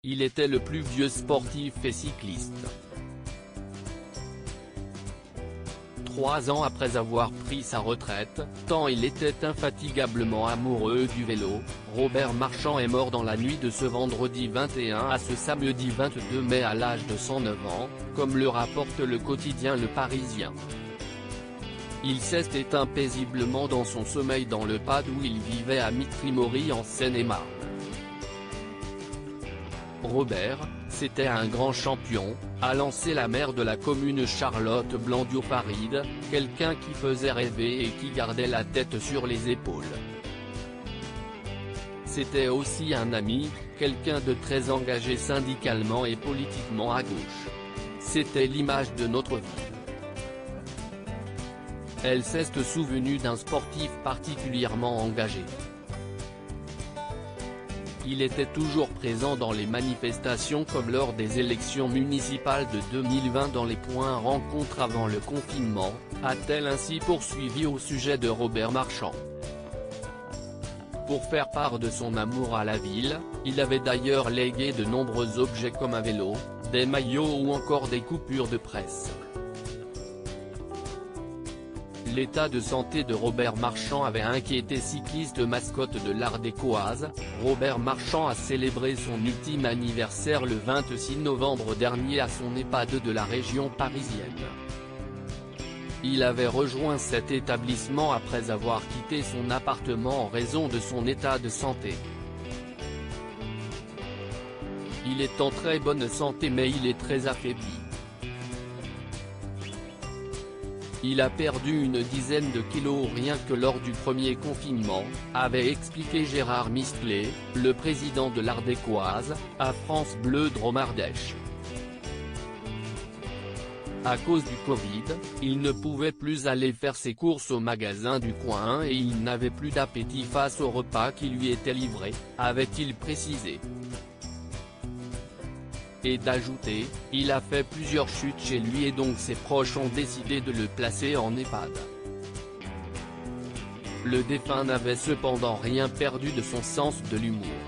il était le plus vieux sportif et cycliste. 3 ans après avoir pris sa retraite, tant il était infatigablement amoureux du vélo, Robert Marchand est mort dans la nuit de ce vendredi 21 à ce samedi 22 mai à l'âge de 109 ans, comme le rapporte le quotidien Le Parisien. Il s'est éteint paisiblement dans son sommeil dans le pad où il vivait à Mitry-Mory en Seine-et-Marne. Robert, c'était un grand champion, a lancé la maire de la commune Charlotte Blandiot-Faride, quelqu'un qui faisait rêver et qui gardait la tête sur les épaules. C'était aussi un ami, quelqu'un de très engagé syndicalement et politiquement à gauche. C'était l'image de notre vie. Elle s'est souvenue d'un sportif particulièrement engagé. Il était toujours présent dans les manifestations comme lors des élections municipales de 2020 dans les points rencontres avant le confinement, a-t-elle ainsi poursuivi au sujet de Robert Marchand. Pour faire part de son amour à la ville, il avait d'ailleurs légué de nombreux objets comme un vélo, des maillots ou encore des coupures de presse. L'état de santé de Robert Marchand avait inquiété cycliste mascotte de l'Ardéchoise. Robert Marchand a célébré son ultime anniversaire le 26 novembre dernier à son EHPAD de la région parisienne. Il avait rejoint cet établissement après avoir quitté son appartement en raison de son état de santé. Il est en très bonne santé mais il est très affaibli. Il a perdu une dizaine de kilos rien que lors du premier confinement, avait expliqué Gérard Misclé, le président de l'Ardéchoise, à France Bleu Dromardèche. À cause du Covid, il ne pouvait plus aller faire ses courses au magasin du coin et il n'avait plus d'appétit face au repas qui lui était livré, avait-il précisé. Et d'ajouter, il a fait plusieurs chutes chez lui et donc ses proches ont décidé de le placer en EHPAD. Le défunt n'avait cependant rien perdu de son sens de l'humour.